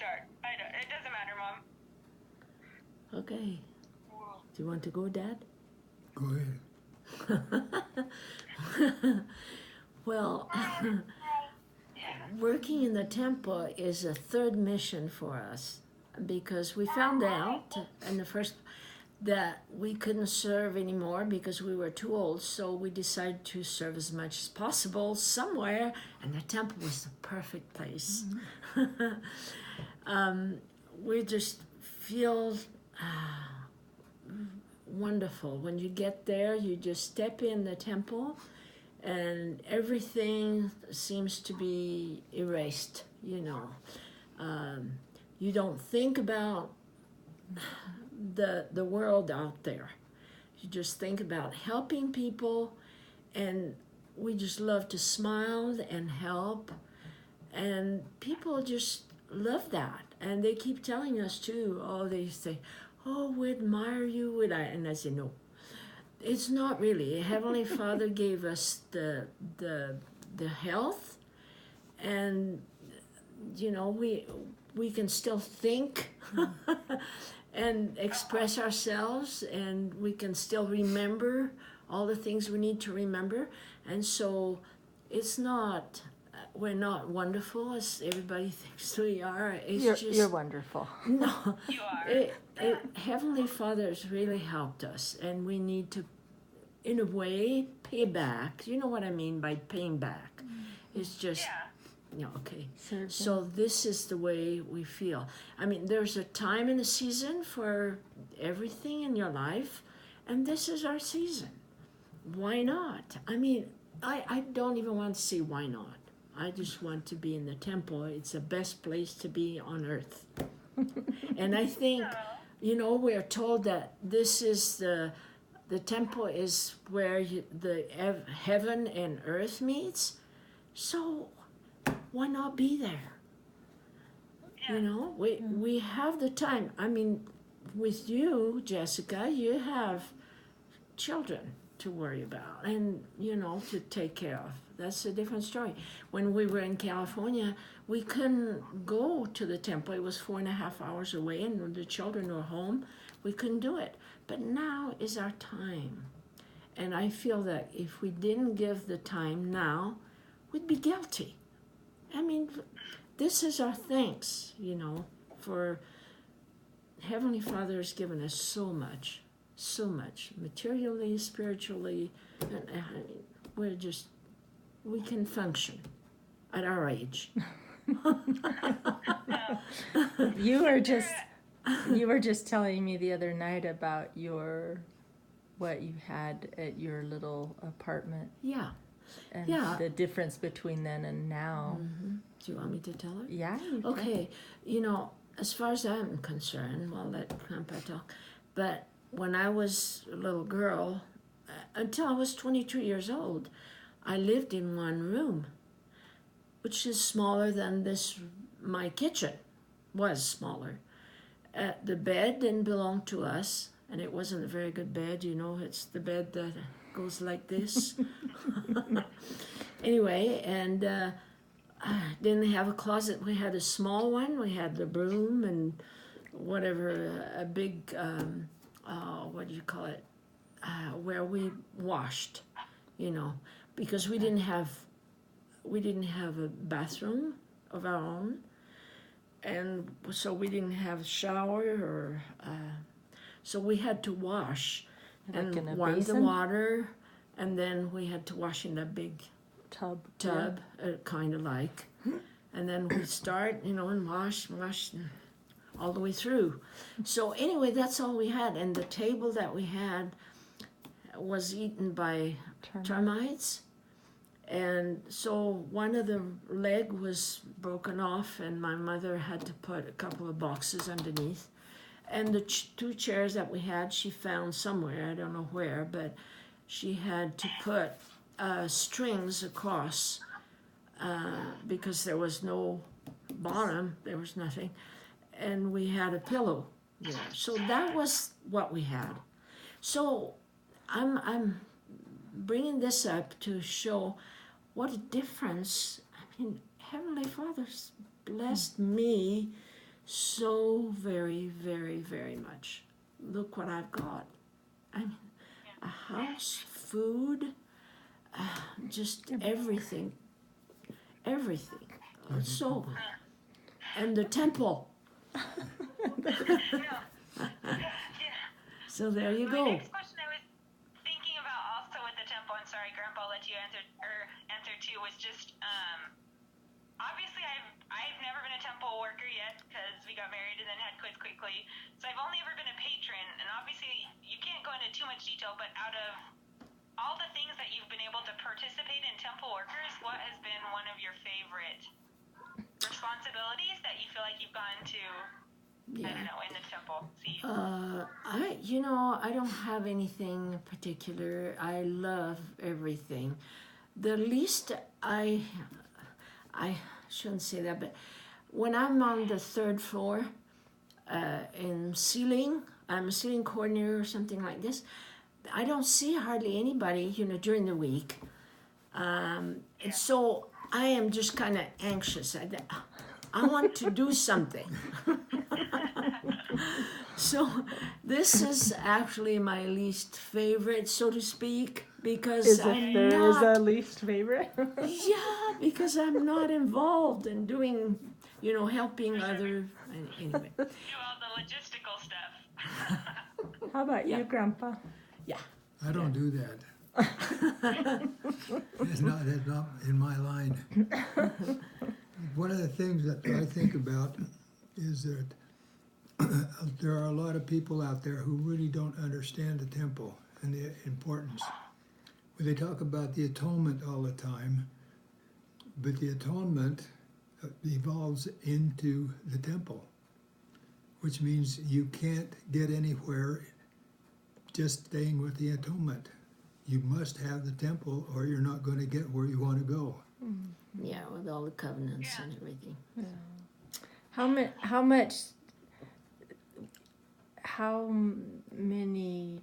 start. It doesn't matter, Mom. Okay. Do you want to go, Dad? Go ahead. Well, working in the temple is a third mission for us because we found out in the first that we couldn't serve anymore because we were too old, so we decided to serve as much as possible somewhere, and the temple was the perfect place. We just feel wonderful. When you get there, you just step in the temple and everything seems to be erased, you know. You don't think about the world out there. You just think about helping people, and we just love to smile and help, and people just love that. And they keep telling us too, they say, oh, we admire you, and I say, no, it's not really. Heavenly Father gave us the health, and you know, we can still think and express ourselves, and we can still remember all the things we need to remember. And so it's not, we're not wonderful as everybody thinks we are. You're wonderful. No, You are. Heavenly Father has really helped us, and we need to, in a way, pay back. You know what I mean by paying back? It's just, okay. So this is the way we feel. I mean, there's a time and a season for everything in your life, and this is our season. Why not? I mean, I don't even want to say why not. I just want to be in the temple. It's the best place to be on earth. And I think, you know, we're told that this is the temple is where the heaven and earth meets. So why not be there? You know, we have the time. I mean, with you, Jessica, you have children to worry about and, you know, to take care of. That's a different story. When we were in California, we couldn't go to the temple. It was 4.5 hours away, and when the children were home, we couldn't do it. But now is our time. And I feel that if we didn't give the time now, we'd be guilty. I mean, this is our thanks, you know, for Heavenly Father has given us so much, materially, spiritually, and we can function at our age. You were just telling me the other night about what you had at your little apartment. Yeah. And the difference between then and now. Mm-hmm. Do you want me to tell her? Yeah. Okay. You know, as far as I'm concerned, well, let Grandpa talk. But when I was a little girl, until I was 22 years old, I lived in one room, which is smaller than my kitchen was smaller. The bed didn't belong to us, and it wasn't a very good bed, you know, it's the bed that goes like this. Anyway, and didn't have a closet. We had a small one. We had the broom and whatever, a big, what do you call it, where we washed, you know, because we didn't have a bathroom of our own, and so we didn't have a shower or so we had to wash and warm the water, and then we had to wash in that big tub, kind of like, and then we start, you know, and wash all the way through. So anyway, that's all we had, and the table that we had was eaten by termites. And so one of the leg was broken off, and my mother had to put a couple of boxes underneath. And the two chairs that we had, she found somewhere, I don't know where, but she had to put strings across because there was no bottom, there was nothing. And we had a pillow there. So that was what we had. So I'm bringing this up to show what a difference. I mean, Heavenly Father's blessed me so very, very, very much. Look what I've got. I mean, a house, food, just everything. Everything. So, and the temple. So there you My go. next question I was thinking about also with the temple, and sorry, Grandpa, I'll let you answer too, was just obviously I've never been a temple worker yet because we got married and then had kids quickly. So I've only ever been a patron, and obviously you can't go into too much detail, but out of all the things that you've been able to participate in temple workers, what has been one of your favorite responsibilities that you feel like you've gotten to, I don't know, in the temple? I don't have anything particular. I love everything. The least I shouldn't say that, but when I'm on the third floor in ceiling, I'm a ceiling coordinator or something like this. I don't see hardly anybody, during the week. And so I am just kind of anxious. I want to do something. So this is actually my least favorite, so to speak, because Is I'm it there is not. a least favorite? Yeah, because I'm not involved in doing, helping other. Anyway. Do all the logistical stuff. How about you, Grandpa? Yeah. I don't do that. It's not in my line. One of the things that I think about is that there are a lot of people out there who really don't understand the temple and the importance. When they talk about the atonement all the time, but the atonement evolves into the temple, which means you can't get anywhere just staying with the atonement. You must have the temple or you're not going to get where you want to go. Yeah, with all the covenants and everything. How many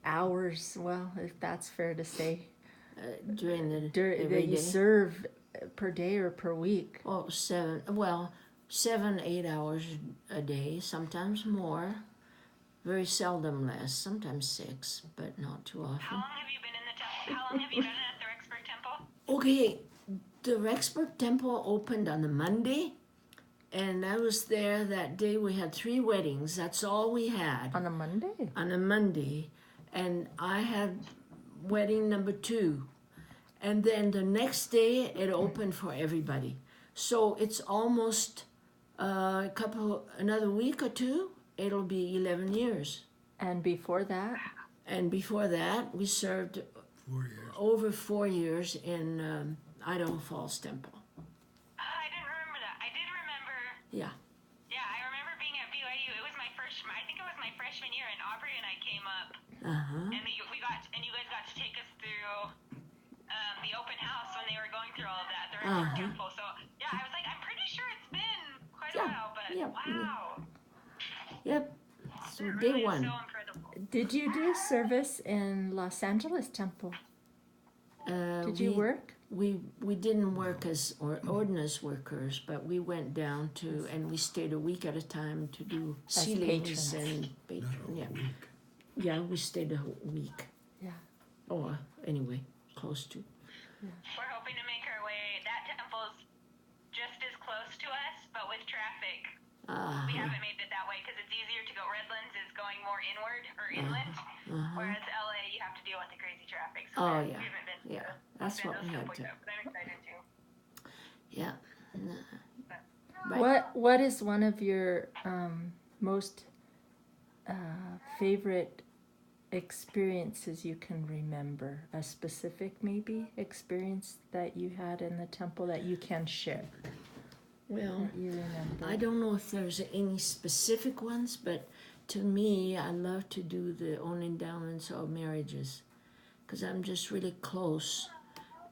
hours, well, if that's fair to say, During the that every you day. serve per day or per week? Oh, 7, 8 hours a day, sometimes more. Very seldom less, sometimes 6, but not too How often. long have you been in the temple? How long have you been at the Rexburg Temple? Okay, the Rexburg Temple opened on a Monday, and I was there that day. We had 3 weddings. That's all we had. On a Monday? On a Monday, and I had wedding number 2. And then the next day, it opened for everybody. So it's almost another week or 2, it'll be 11 years. And before that? And before that, we served 4 years. over 4 years in Idaho Falls Temple. I didn't remember that. I did remember. Yeah. Yeah, I remember being at BYU. It was my I think it was my freshman year, and Aubrey and I came up, Uh-huh. and you guys got to take us through the open house when they were going through all of that, the Rexburg Temple. So yeah, I was like, I'm pretty sure it's been quite a while, but wow, Yep. So it day really is 1. so incredible. Did you do service in Los Angeles Temple? Did you work? We didn't work as ordinance workers, but we went down to, and we stayed a week at a time to do ceilings patrons. and Not patron. a Yeah, week. yeah, we stayed a whole week. Yeah. Or anyway, close to. We're hoping to make our way. That temple's just as close to us, but with traffic, we haven't made it that way because it's easier to go. Redlands is going more inward or inland, whereas LA you have to deal with the crazy traffic. So Oh, we yeah. haven't been. Yeah, that's what we had to. But I'm excited too. Yeah. What is one of your most favorite experiences you can remember? A specific maybe experience that you had in the temple that you can share? Well, That you remember? I don't know if there's any specific ones, but to me, I love to do the own endowments of marriages because I'm just really close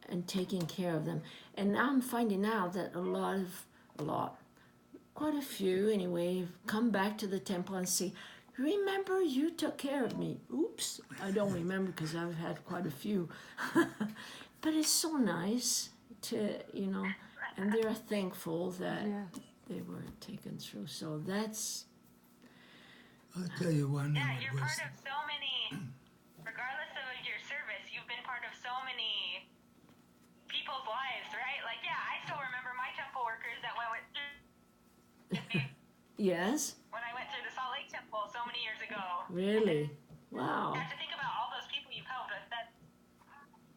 and taking care of them. And now I'm finding out that quite a few anyway, come back to the temple and say, remember you took care of me. Oops, I don't remember because I've had quite a few. But it's so nice to, and they're thankful that, Yeah. they were taken through. So that's I'll tell you one. Yeah, that you're was, part of so many, regardless of your service, you've been part of so many people's lives, right? Like, yeah, I still remember my temple workers that went through yes, when I went through the Salt Lake Temple so many years ago. really, wow, You have to think about all those people you've helped with. That's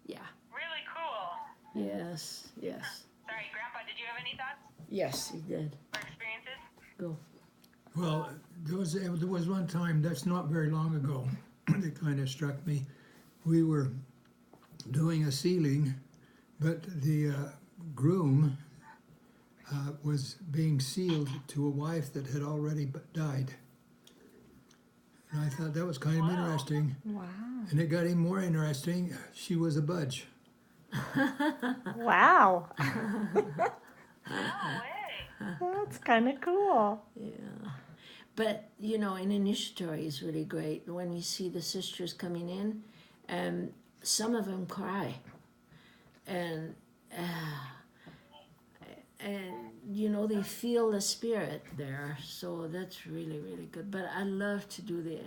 yeah, really cool. yes, yes, Sorry, Grandpa, did you have any thoughts yes, he did. or experiences? Go. well, there was one time, that's not very long ago, that kind of struck me. We were doing a sealing, but the groom was being sealed to a wife that had already died. And I thought that was kind of interesting. Wow. And it got even more interesting. She was a Budge. Wow. No way. That's kind of cool. Yeah. But, you know, an initiatory is really great. When we see the sisters coming in, and some of them cry. And you know, they feel the spirit there. So that's really, really good. But I love to do the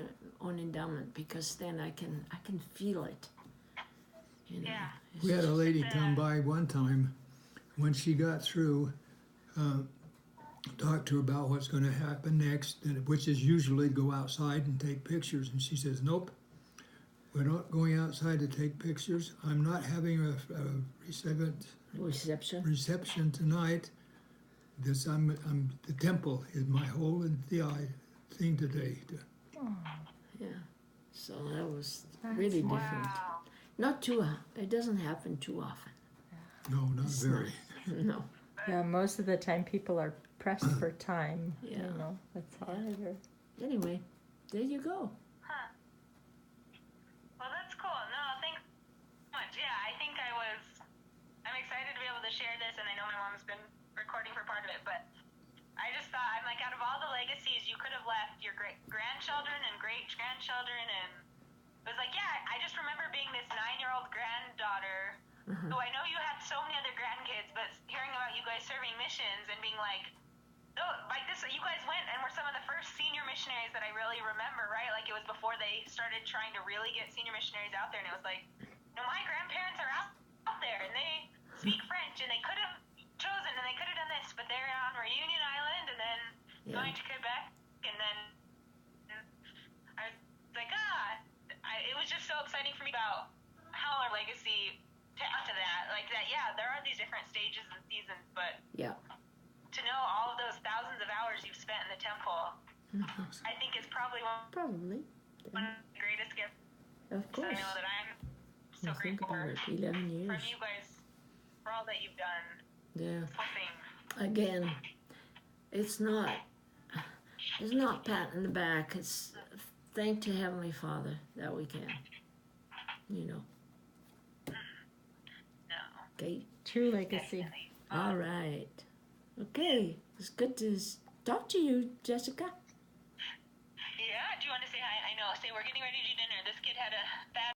own endowment because then I can feel it. You know, Yeah. it's We had a just- lady come by one time when she got through, talked to her about what's going to happen next, which is usually go outside and take pictures. And she says, nope, we're not going outside to take pictures. I'm not having a reception. tonight. The temple is my whole thing today. Yeah. So that was really different. Wow. Not too. It doesn't happen too often. No, not It's very. No. Yeah, most of the time people are pressed for time. Yeah. You know, that's harder. Anyway, there you go. Huh. Well, that's cool. No, thanks so much. Yeah, I'm excited to be able to share this, and I know my mom's been recording for part of it, but I just thought, I'm like, out of all the legacies you could have left your great-grandchildren and great-grandchildren, and it was like, yeah, I just remember being this 9-year-old granddaughter who I know you had so many other grandkids, but hearing about you guys serving missions and being like, oh, like this, you guys went and were some of the first senior missionaries that I really remember, right? Like it was before they started trying to really get senior missionaries out there, and it was like, no, my grandparents are out there and they speak French and they could have chosen and they could have done this, but they're on Reunion Island and then going to Quebec, and then I was like, it was just so exciting for me about how our legacy to that, like that, yeah, there are these different stages and seasons, but Yeah. to know all of those thousands of hours you've spent in the temple, I think is probably one Probably. of the greatest gifts. Of So I course. know that I'm so Well, think grateful about it. 11 years. from you guys for all that you've done. Yeah. Something. Again, it's not pat in the back. It's thank to Heavenly Father that we can. You know. No. Okay. True legacy. Definitely. All right. Okay. It's good to talk to you, Jessica. Yeah, do you want to say hi? I know. Say we're getting ready to do dinner. This kid had a bad